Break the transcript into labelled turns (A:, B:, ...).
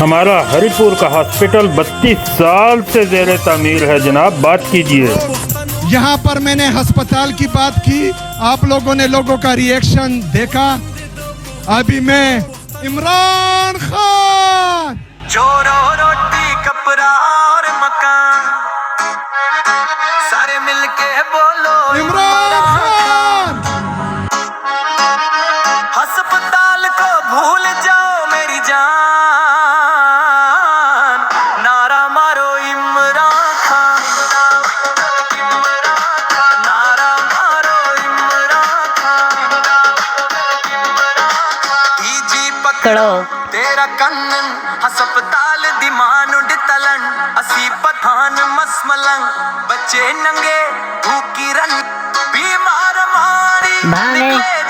A: हमारा हरिपुर का हॉस्पिटल 32 साल से ज़ेरे तामीर है जनाब, बात कीजिए।
B: यहाँ पर मैंने अस्पताल की बात की, आप लोगों ने लोगों का रिएक्शन देखा। अभी मैं इमरान खान,
C: चोरो रोटी कपड़ा और मकान, सारे मिलके बोलो
B: इमरान खान।
C: अस्पताल को भूल जाओ मेरी जान, नारा मारो इमरान खान, नारा मारो इमरान खान, ईजी पकड़ो तेरा कन्नन, अस्पताल दी मानुड तलन, असी पठान मसमलंग, बच्चे नंगे भूखी रन, बीमार मारी निकले